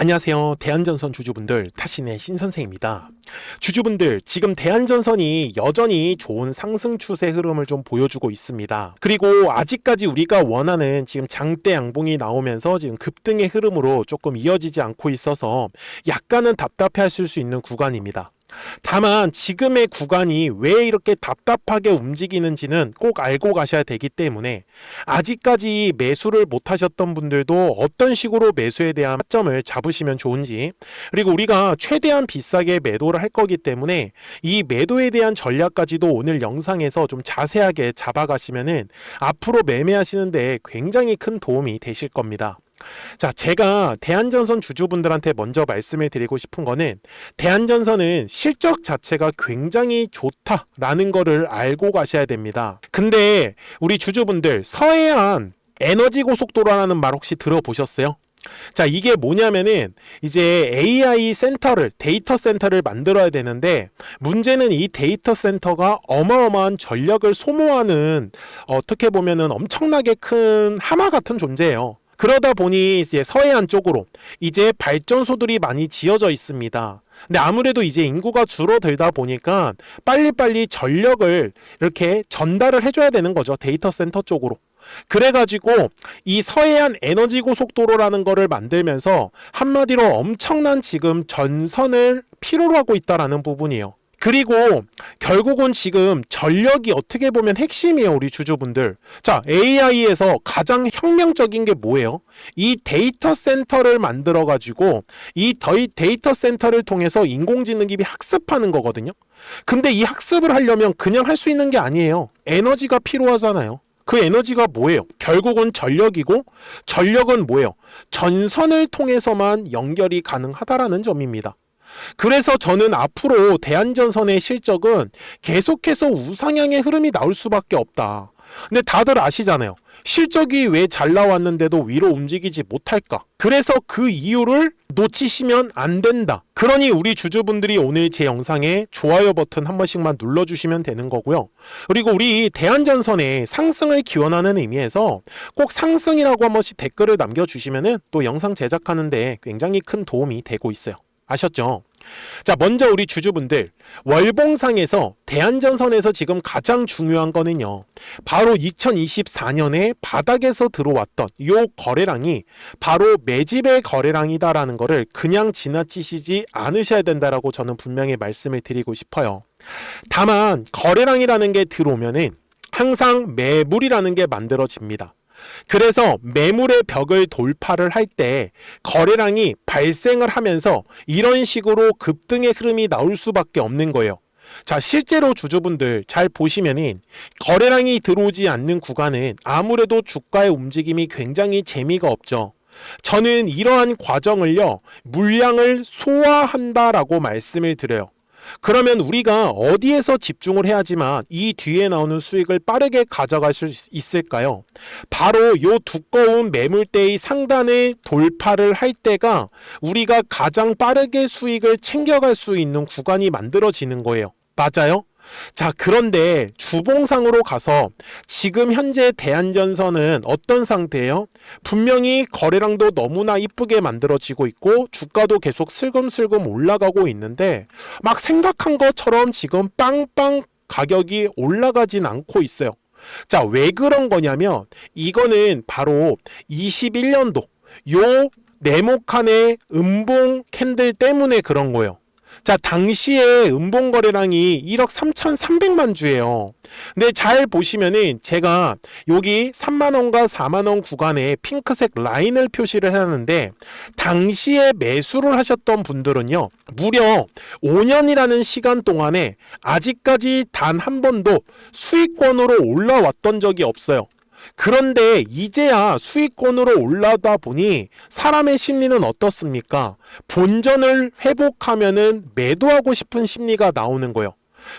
안녕하세요. 대한전선 주주분들, 타신의 신선생입니다. 주주분들, 지금 대한전선이 여전히 좋은 상승 추세 흐름을 좀 보여주고 있습니다. 그리고 아직까지 우리가 원하는 지금 장대 양봉이 나오면서 지금 급등의 흐름으로 조금 이어지지 않고 있어서 약간은 답답해 하실 수 있는 구간입니다. 다만 지금의 구간이 왜 이렇게 답답하게 움직이는지는 꼭 알고 가셔야 되기 때문에 아직까지 매수를 못 하셨던 분들도 어떤 식으로 매수에 대한 타점을 잡으시면 좋은지, 그리고 우리가 최대한 비싸게 매도를 할 거기 때문에 이 매도에 대한 전략까지도 오늘 영상에서 좀 자세하게 잡아가시면은 앞으로 매매하시는데 굉장히 큰 도움이 되실 겁니다. 자, 제가 대한전선 주주분들한테 먼저 말씀을 드리고 싶은 거는 대한전선은 실적 자체가 굉장히 좋다라는 거를 알고 가셔야 됩니다. 근데 우리 주주분들, 서해안 에너지 고속도로라는 말 혹시 들어보셨어요? 자, 이게 뭐냐면은 이제 AI 센터를, 데이터 센터를 만들어야 되는데, 문제는 이 데이터 센터가 어마어마한 전력을 소모하는, 어떻게 보면은 엄청나게 큰 하마 같은 존재예요. 그러다 보니 이제 서해안 쪽으로 이제 발전소들이 많이 지어져 있습니다. 근데 아무래도 이제 인구가 줄어들다 보니까 빨리빨리 전력을 이렇게 전달을 해줘야 되는 거죠. 데이터 센터 쪽으로. 그래가지고 이 서해안 에너지 고속도로라는 거를 만들면서 한마디로 엄청난 지금 전선을 필요로 하고 있다라는 부분이에요. 그리고 결국은 지금 전력이 어떻게 보면 핵심이에요, 우리 주주분들. 자, AI에서 가장 혁명적인 게 뭐예요? 이 데이터 센터를 만들어 가지고 이 데이터 센터를 통해서 인공지능이 학습하는 거거든요. 근데 이 학습을 하려면 그냥 할 수 있는 게 아니에요. 에너지가 필요하잖아요. 그 에너지가 뭐예요? 결국은 전력이고, 전력은 뭐예요? 전선을 통해서만 연결이 가능하다라는 점입니다. 그래서 저는 앞으로 대한전선의 실적은 계속해서 우상향의 흐름이 나올 수밖에 없다. 근데 다들 아시잖아요. 실적이 왜 잘 나왔는데도 위로 움직이지 못할까? 그래서 그 이유를 놓치시면 안 된다. 그러니 우리 주주분들이 오늘 제 영상에 좋아요 버튼 한 번씩만 눌러주시면 되는 거고요. 그리고 우리 대한전선의 상승을 기원하는 의미에서 꼭 상승이라고 한 번씩 댓글을 남겨주시면 또 영상 제작하는데 굉장히 큰 도움이 되고 있어요. 아셨죠? 자, 먼저 우리 주주분들, 월봉상에서 대한전선에서 지금 가장 중요한 거는요, 바로 2024년에 바닥에서 들어왔던 요 거래량이 바로 매집의 거래량이다라는 거를 그냥 지나치시지 않으셔야 된다라고 저는 분명히 말씀을 드리고 싶어요. 다만 거래량이라는 게 들어오면은 항상 매물이라는 게 만들어집니다. 그래서 매물의 벽을 돌파를 할 때 거래량이 발생을 하면서 이런 식으로 급등의 흐름이 나올 수밖에 없는 거예요. 자, 실제로 주주분들 잘 보시면은 거래량이 들어오지 않는 구간은 아무래도 주가의 움직임이 굉장히 재미가 없죠. 저는 이러한 과정을요, 물량을 소화한다라고 말씀을 드려요. 그러면 우리가 어디에서 집중을 해야지만 이 뒤에 나오는 수익을 빠르게 가져갈 수 있을까요? 바로 이 두꺼운 매물대의 상단을 돌파를 할 때가 우리가 가장 빠르게 수익을 챙겨갈 수 있는 구간이 만들어지는 거예요. 맞아요? 자, 그런데 주봉상으로 가서 지금 현재 대한전선은 어떤 상태예요? 분명히 거래량도 너무나 이쁘게 만들어지고 있고 주가도 계속 슬금슬금 올라가고 있는데 막 생각한 것처럼 지금 빵빵 가격이 올라가진 않고 있어요. 자, 왜 그런 거냐면 이거는 바로 21년도 요 네모칸의 음봉 캔들 때문에 그런 거예요. 자, 당시에 음봉 거래량이 1억 3,300만 주예요. 근데 잘 보시면은 제가 여기 3만원과 4만원 구간에 핑크색 라인을 표시를 해놨는데 당시에 매수를 하셨던 분들은요, 무려 5년이라는 시간 동안에 아직까지 단 한 번도 수익권으로 올라왔던 적이 없어요. 그런데 이제야 수익권으로 올라다 보니 사람의 심리는 어떻습니까? 본전을 회복하면은 매도하고 싶은 심리가 나오는 거예요.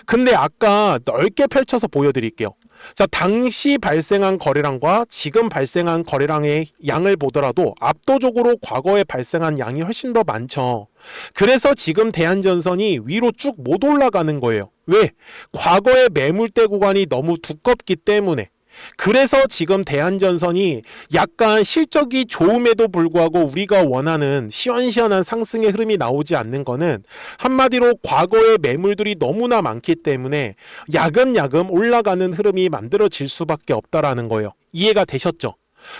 근데 아까 넓게 펼쳐서 보여드릴게요. 자, 당시 발생한 거래량과 지금 발생한 거래량의 양을 보더라도 압도적으로 과거에 발생한 양이 훨씬 더 많죠. 그래서 지금 대한전선이 위로 쭉 못 올라가는 거예요. 왜? 과거의 매물대 구간이 너무 두껍기 때문에. 그래서 지금 대한전선이 약간 실적이 좋음에도 불구하고 우리가 원하는 시원시원한 상승의 흐름이 나오지 않는 거는 한마디로 과거의 매물들이 너무나 많기 때문에 야금야금 올라가는 흐름이 만들어질 수밖에 없다라는 거예요. 이해가 되셨죠?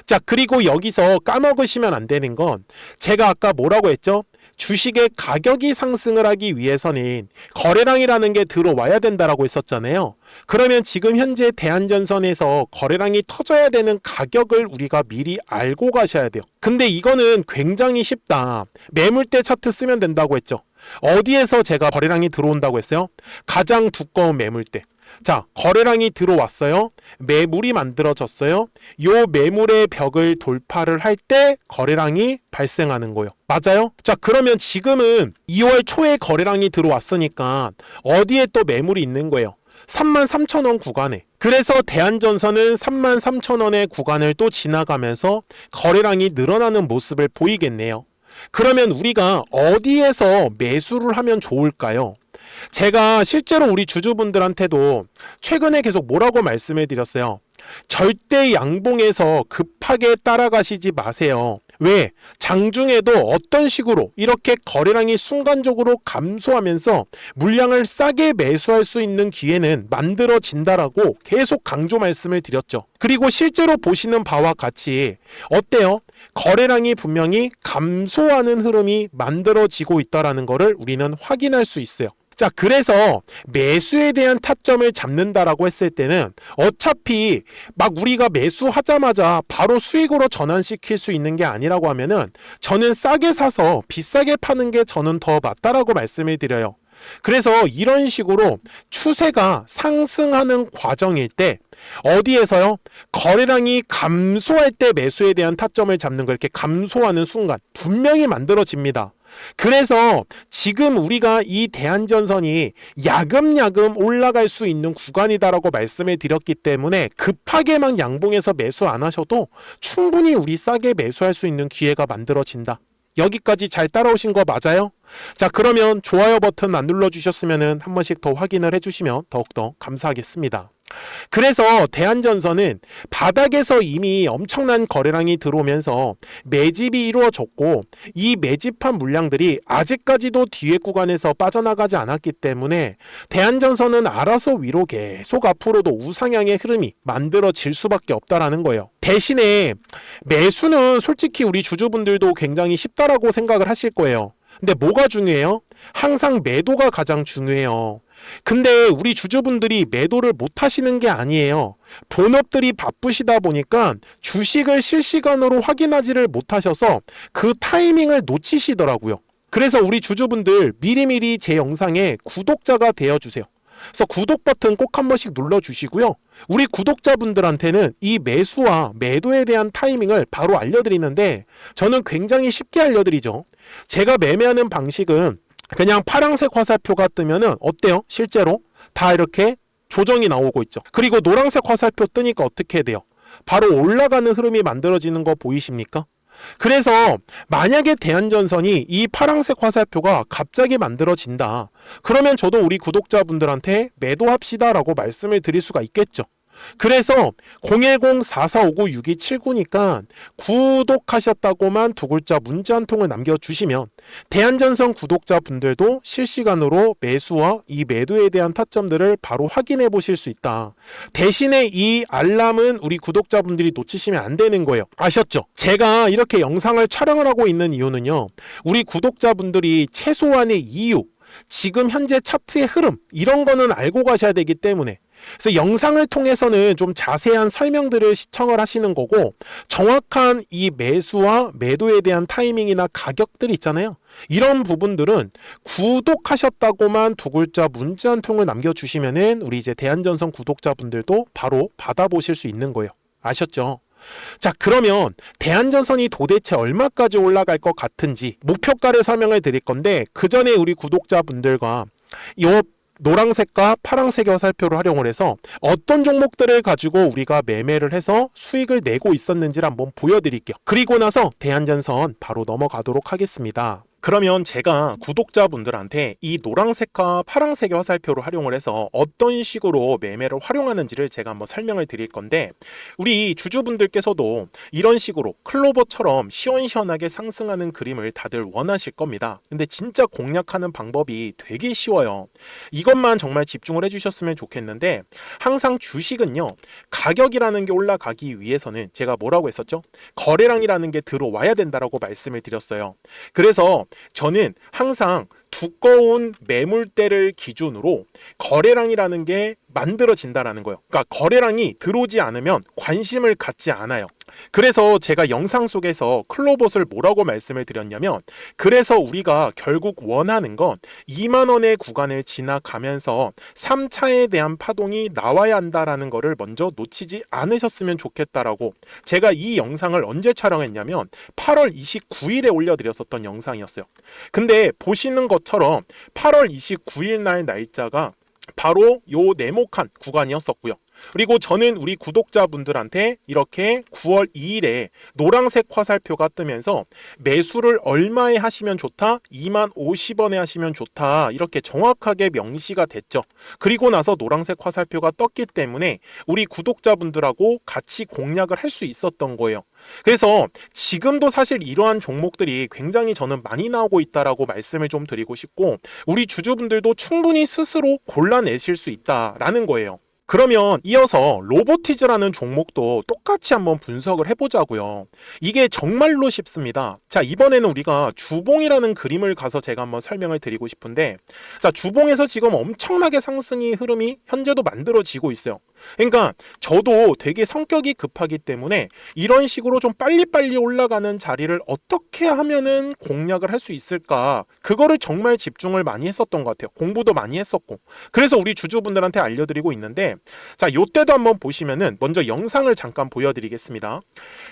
자, 그리고 여기서 까먹으시면 안 되는 건 제가 아까 뭐라고 했죠? 주식의 가격이 상승을 하기 위해서는 거래량이라는 게 들어와야 된다라고 했었잖아요. 그러면 지금 현재 대한전선에서 거래량이 터져야 되는 가격을 우리가 미리 알고 가셔야 돼요. 근데 이거는 굉장히 쉽다. 매물대 차트 쓰면 된다고 했죠. 어디에서 제가 거래량이 들어온다고 했어요? 가장 두꺼운 매물대. 자, 거래량이 들어왔어요. 매물이 만들어졌어요. 요 매물의 벽을 돌파를 할 때 거래량이 발생하는 거예요. 맞아요? 자, 그러면 지금은 2월 초에 거래량이 들어왔으니까 어디에 또 매물이 있는 거예요? 33,000원 구간에. 그래서 대한전선은 33,000원의 구간을 또 지나가면서 거래량이 늘어나는 모습을 보이겠네요. 그러면 우리가 어디에서 매수를 하면 좋을까요? 제가 실제로 우리 주주분들한테도 최근에 계속 뭐라고 말씀해 드렸어요. 절대 양봉에서 급하게 따라가시지 마세요. 왜? 장중에도 어떤 식으로 이렇게 거래량이 순간적으로 감소하면서 물량을 싸게 매수할 수 있는 기회는 만들어진다라고 계속 강조 말씀을 드렸죠. 그리고 실제로 보시는 바와 같이 어때요? 거래량이 분명히 감소하는 흐름이 만들어지고 있다는 것을 우리는 확인할 수 있어요. 자, 그래서 매수에 대한 타점을 잡는다라고 했을 때는 어차피 막 우리가 매수하자마자 바로 수익으로 전환시킬 수 있는 게 아니라고 하면은 저는 싸게 사서 비싸게 파는 게 저는 더 맞다라고 말씀을 드려요. 그래서 이런 식으로 추세가 상승하는 과정일 때 어디에서요? 거래량이 감소할 때 매수에 대한 타점을 잡는 거 이렇게 감소하는 순간 분명히 만들어집니다. 그래서 지금 우리가 이 대한전선이 야금야금 올라갈 수 있는 구간이다라고 말씀을 드렸기 때문에 급하게 막 양봉에서 매수 안 하셔도 충분히 우리 싸게 매수할 수 있는 기회가 만들어진다. 여기까지 잘 따라오신 거 맞아요? 자, 그러면 좋아요 버튼 안 눌러주셨으면 한 번씩 더 확인을 해주시면 더욱더 감사하겠습니다. 그래서 대한전선은 바닥에서 이미 엄청난 거래량이 들어오면서 매집이 이루어졌고 이 매집한 물량들이 아직까지도 뒤에 구간에서 빠져나가지 않았기 때문에 대한전선은 알아서 위로 계속 앞으로도 우상향의 흐름이 만들어질 수밖에 없다라는 거예요. 대신에 매수는 솔직히 우리 주주분들도 굉장히 쉽다라고 생각을 하실 거예요. 근데 뭐가 중요해요? 항상 매도가 가장 중요해요. 근데 우리 주주분들이 매도를 못 하시는 게 아니에요. 본업들이 바쁘시다 보니까 주식을 실시간으로 확인하지를 못하셔서 그 타이밍을 놓치시더라고요. 그래서 우리 주주분들 미리미리 제 영상에 구독자가 되어주세요. 그래서 구독 버튼 꼭 한 번씩 눌러주시고요. 우리 구독자분들한테는 이 매수와 매도에 대한 타이밍을 바로 알려드리는데 저는 굉장히 쉽게 알려드리죠. 제가 매매하는 방식은 그냥 파란색 화살표가 뜨면은 어때요? 실제로 다 이렇게 조정이 나오고 있죠. 그리고 노란색 화살표 뜨니까 어떻게 돼요? 바로 올라가는 흐름이 만들어지는 거 보이십니까? 그래서 만약에 대한전선이 이 파란색 화살표가 갑자기 만들어진다. 그러면 저도 우리 구독자분들한테 매도합시다 라고 말씀을 드릴 수가 있겠죠. 그래서 010-4459-6279니까 구독하셨다고만 두 글자 문자 한 통을 남겨주시면 대한전선 구독자분들도 실시간으로 매수와 이 매도에 대한 타점들을 바로 확인해 보실 수 있다. 대신에 이 알람은 우리 구독자분들이 놓치시면 안 되는 거예요. 아셨죠? 제가 이렇게 영상을 촬영을 하고 있는 이유는요. 우리 구독자분들이 최소한의 이유, 지금 현재 차트의 흐름 이런 거는 알고 가셔야 되기 때문에 그래서 영상을 통해서는 좀 자세한 설명들을 시청을 하시는 거고 정확한 이 매수와 매도에 대한 타이밍이나 가격들 있잖아요. 이런 부분들은 구독하셨다고만 두 글자 문자 한 통을 남겨주시면은 우리 이제 대한전선 구독자분들도 바로 받아보실 수 있는 거예요. 아셨죠? 자, 그러면 대한전선이 도대체 얼마까지 올라갈 것 같은지 목표가를 설명을 드릴 건데 그 전에 우리 구독자분들과 이 노란색과 파란색의 화살표를 활용을 해서 어떤 종목들을 가지고 우리가 매매를 해서 수익을 내고 있었는지를 한번 보여드릴게요. 그리고 나서 대한전선 바로 넘어가도록 하겠습니다. 그러면 제가 구독자분들한테 이 노란색과 파란색의 화살표를 활용을 해서 어떤 식으로 매매를 활용하는지를 제가 한번 설명을 드릴 건데, 우리 주주분들께서도 이런 식으로 클로버처럼 시원시원하게 상승하는 그림을 다들 원하실 겁니다. 근데 진짜 공략하는 방법이 되게 쉬워요. 이것만 정말 집중을 해주셨으면 좋겠는데, 항상 주식은요, 가격이라는 게 올라가기 위해서는 제가 뭐라고 했었죠? 거래량이라는 게 들어와야 된다라고 말씀을 드렸어요. 그래서 저는 항상 두꺼운 매물대를 기준으로 거래량이라는 게 만들어진다라는 거예요. 그러니까 거래량이 들어오지 않으면 관심을 갖지 않아요. 그래서 제가 영상 속에서 클로봇을 뭐라고 말씀을 드렸냐면, 그래서 우리가 결국 원하는 건 2만 원의 구간을 지나가면서 3차에 대한 파동이 나와야 한다라는 거를 먼저 놓치지 않으셨으면 좋겠다라고, 제가 이 영상을 언제 촬영했냐면 8월 29일에 올려드렸었던 영상이었어요. 근데 보시는 것처럼 8월 29일 날 날짜가 바로 요 네모칸 구간이었었고요. 그리고 저는 우리 구독자분들한테 이렇게 9월 2일에 노란색 화살표가 뜨면서 매수를 얼마에 하시면 좋다? 2만 50원에 하시면 좋다. 이렇게 정확하게 명시가 됐죠. 그리고 나서 노란색 화살표가 떴기 때문에 우리 구독자분들하고 같이 공략을 할 수 있었던 거예요. 그래서 지금도 사실 이러한 종목들이 굉장히 저는 많이 나오고 있다라고 말씀을 좀 드리고 싶고, 우리 주주분들도 충분히 스스로 골라내실 수 있다라는 거예요. 그러면 이어서 로보티즈라는 종목도 똑같이 한번 분석을 해보자고요. 이게 정말로 쉽습니다. 자, 이번에는 우리가 주봉이라는 그림을 가서 제가 한번 설명을 드리고 싶은데, 자, 주봉에서 지금 엄청나게 상승이 흐름이 현재도 만들어지고 있어요. 그러니까 저도 되게 성격이 급하기 때문에 이런 식으로 좀 빨리빨리 올라가는 자리를 어떻게 하면은 공략을 할 수 있을까, 그거를 정말 집중을 많이 했었던 것 같아요. 공부도 많이 했었고. 그래서 우리 주주분들한테 알려드리고 있는데, 자, 요때도 한번 보시면은 먼저 영상을 잠깐 보여드리겠습니다.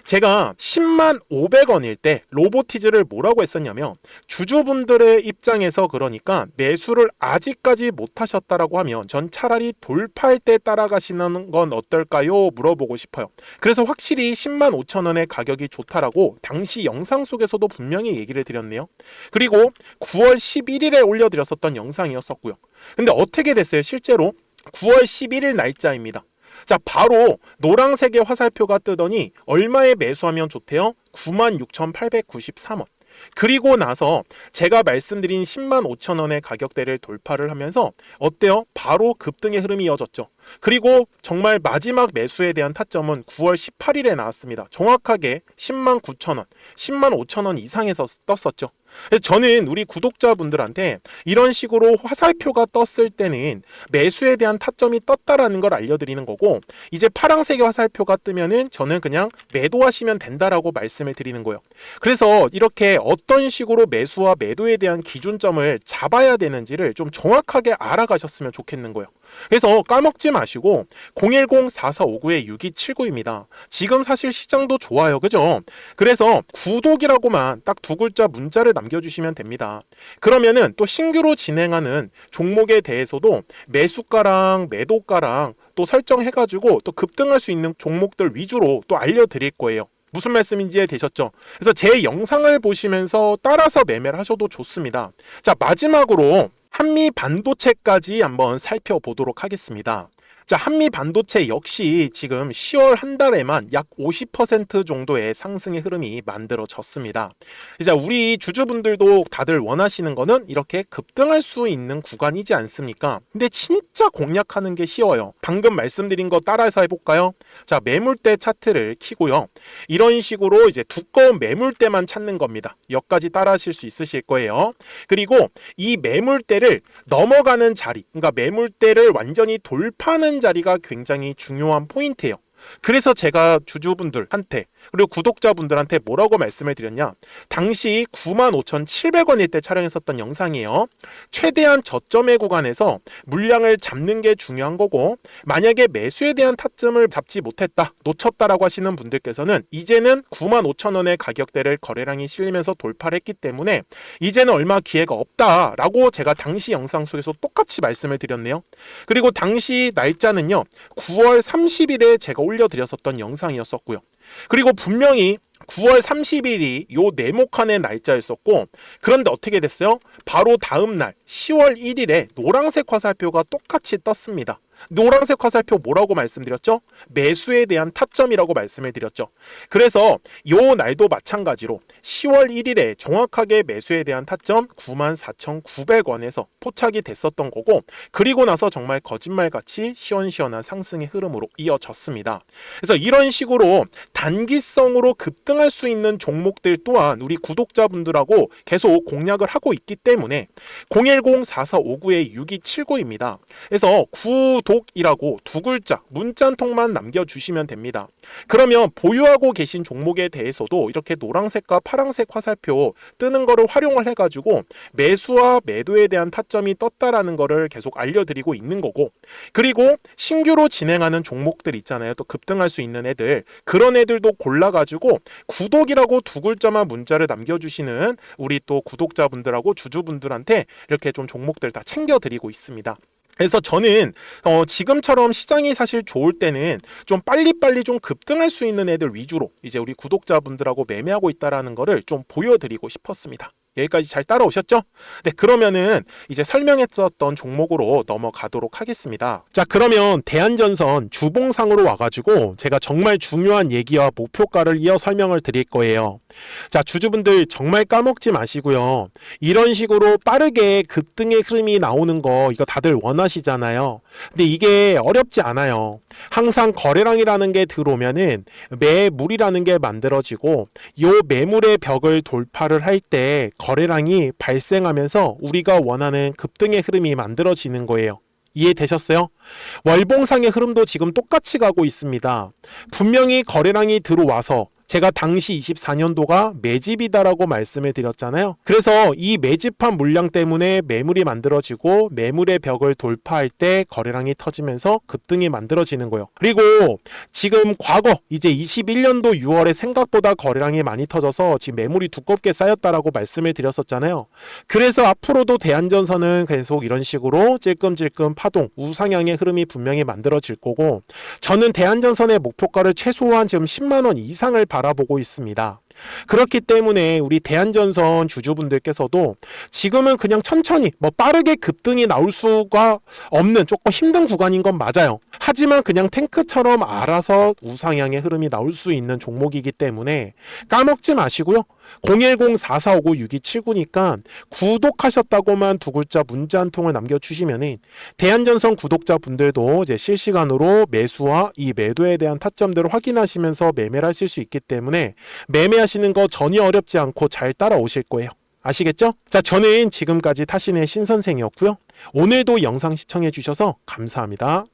제가 10만 500원일 때 로보티즈를 뭐라고 했었냐면, 주주분들의 입장에서 그러니까 매수를 아직까지 못 하셨다라고 하면 전 차라리 돌파할 때 따라가시는 건 어떨까요? 물어보고 싶어요. 그래서 확실히 10만 5천 원의 가격이 좋다라고 당시 영상 속에서도 분명히 얘기를 드렸네요. 그리고 9월 11일에 올려드렸었던 영상이었었고요. 근데 어떻게 됐어요? 실제로 9월 11일 날짜입니다. 자, 바로 노란색의 화살표가 뜨더니 얼마에 매수하면 좋대요? 96,893원. 그리고 나서 제가 말씀드린 10만 5천 원의 가격대를 돌파를 하면서 어때요? 바로 급등의 흐름이 이어졌죠. 그리고 정말 마지막 매수에 대한 타점은 9월 18일에 나왔습니다. 정확하게 10만 9천 원, 10만 5천 원 이상에서 떴었죠. 저는 우리 구독자분들한테 이런 식으로 화살표가 떴을 때는 매수에 대한 타점이 떴다라는 걸 알려드리는 거고, 이제 파란색의 화살표가 뜨면은 저는 그냥 매도하시면 된다라고 말씀을 드리는 거예요. 그래서 이렇게 어떤 식으로 매수와 매도에 대한 기준점을 잡아야 되는지를 좀 정확하게 알아가셨으면 좋겠는 거예요. 그래서 까먹지 마시고 010-4459-6279입니다. 지금 사실 시장도 좋아요. 그죠? 그래서 구독이라고만 딱 두 글자 문자를 남겨주시면 됩니다. 그러면은 또 신규로 진행하는 종목에 대해서도 매수가랑 매도가랑 또 설정해가지고 또 급등할 수 있는 종목들 위주로 또 알려드릴 거예요. 무슨 말씀인지 이해되셨죠? 그래서 제 영상을 보시면서 따라서 매매를 하셔도 좋습니다. 자, 마지막으로 한미 반도체까지 한번 살펴보도록 하겠습니다. 자, 한미 반도체 역시 지금 10월 한 달에만 약 50% 정도의 상승의 흐름이 만들어졌습니다. 이제 우리 주주분들도 다들 원하시는 거는 이렇게 급등할 수 있는 구간이지 않습니까? 근데 진짜 공략하는 게 쉬워요. 방금 말씀드린 거 따라해서 해볼까요? 자, 매물대 차트를 키고요. 이런 식으로 이제 두꺼운 매물대만 찾는 겁니다. 여기까지 따라하실 수 있으실 거예요. 그리고 이 매물대를 넘어가는 자리, 그러니까 매물대를 완전히 돌파하는 자리가 굉장히 중요한 포인트예요. 그래서 제가 주주분들한테 그리고 구독자분들한테 뭐라고 말씀을 드렸냐, 당시 95,700원일 때 촬영했었던 영상이에요. 최대한 저점의 구간에서 물량을 잡는 게 중요한 거고, 만약에 매수에 대한 타점을 잡지 못했다, 놓쳤다라고 하시는 분들께서는 이제는 95,000원의 가격대를 거래량이 실리면서 돌파를 했기 때문에 이제는 얼마 기회가 없다라고 제가 당시 영상 속에서 똑같이 말씀을 드렸네요. 그리고 당시 날짜는요, 9월 30일에 제가 올려드렸었던 영상이었었고요. 그리고 분명히 9월 30일이 요 네모칸의 날짜였었고, 그런데 어떻게 됐어요? 바로 다음 날 10월 1일에 노란색 화살표가 똑같이 떴습니다. 노란색 화살표 뭐라고 말씀드렸죠? 매수에 대한 타점이라고 말씀을 드렸죠. 그래서 요 날도 마찬가지로 10월 1일에 정확하게 매수에 대한 타점 94,900원에서 포착이 됐었던 거고, 그리고 나서 정말 거짓말같이 시원시원한 상승의 흐름으로 이어졌습니다. 그래서 이런 식으로 단기성으로 급등할 수 있는 종목들 또한 우리 구독자분들하고 계속 공략을 하고 있기 때문에 010-4459-6279입니다. 그래서 구독이라고 두 글자 문자 한 통만 남겨주시면 됩니다. 그러면 보유하고 계신 종목에 대해서도 이렇게 노란색과 파란색 화살표 뜨는 거를 활용을 해가지고 매수와 매도에 대한 타점이 떴다라는 거를 계속 알려드리고 있는 거고, 그리고 신규로 진행하는 종목들 있잖아요. 또 급등할 수 있는 애들, 그런 애들도 골라가지고 구독이라고 두 글자만 문자를 남겨주시는 우리 또 구독자분들하고 주주분들한테 이렇게 좀 종목들 다 챙겨드리고 있습니다. 그래서 저는 지금처럼 시장이 사실 좋을 때는 좀 빨리빨리 좀 급등할 수 있는 애들 위주로 이제 우리 구독자분들하고 매매하고 있다라는 거를 좀 보여드리고 싶었습니다. 여기까지 잘 따라오셨죠? 네, 그러면은 이제 설명했었던 종목으로 넘어가도록 하겠습니다. 자, 그러면 대한전선 주봉상으로 와가지고 제가 정말 중요한 얘기와 목표가를 이어 설명을 드릴 거예요. 자, 주주분들 정말 까먹지 마시고요. 이런 식으로 빠르게 급등의 흐름이 나오는 거 이거 다들 원하시잖아요. 근데 이게 어렵지 않아요. 항상 거래량이라는 게 들어오면은 매물이라는 게 만들어지고, 요 매물의 벽을 돌파를 할 때 거래량이 발생하면서 우리가 원하는 급등의 흐름이 만들어지는 거예요. 이해되셨어요? 월봉상의 흐름도 지금 똑같이 가고 있습니다. 분명히 거래량이 들어와서 제가 당시 24년도가 매집이다라고 말씀을 드렸잖아요. 그래서 이 매집한 물량 때문에 매물이 만들어지고, 매물의 벽을 돌파할 때 거래량이 터지면서 급등이 만들어지는 거예요. 그리고 지금 과거 이제 21년도 6월에 생각보다 거래량이 많이 터져서 지금 매물이 두껍게 쌓였다라고 말씀을 드렸었잖아요. 그래서 앞으로도 대한전선은 계속 이런 식으로 찔끔찔끔 파동, 우상향의 흐름이 분명히 만들어질 거고, 저는 대한전선의 목표가를 최소한 지금 10만 원 이상을 바라보고 있습니다. 그렇기 때문에 우리 대한전선 주주분들께서도 지금은 그냥 천천히 빠르게 급등이 나올 수가 없는 조금 힘든 구간인 건 맞아요. 하지만 그냥 탱크처럼 알아서 우상향의 흐름이 나올 수 있는 종목이기 때문에 까먹지 마시고요. 010-4459-6279니까 구독하셨다고만 두 글자 문자 한 통을 남겨주시면 대한전선 구독자분들도 이제 실시간으로 매수와 이 매도에 대한 타점들을 확인하시면서 매매를 하실 수 있기 때문에 매매하시는 거 전혀 어렵지 않고 잘 따라오실 거예요. 아시겠죠? 자, 저는 지금까지 타신의 신선생이었고요. 오늘도 영상 시청해 주셔서 감사합니다.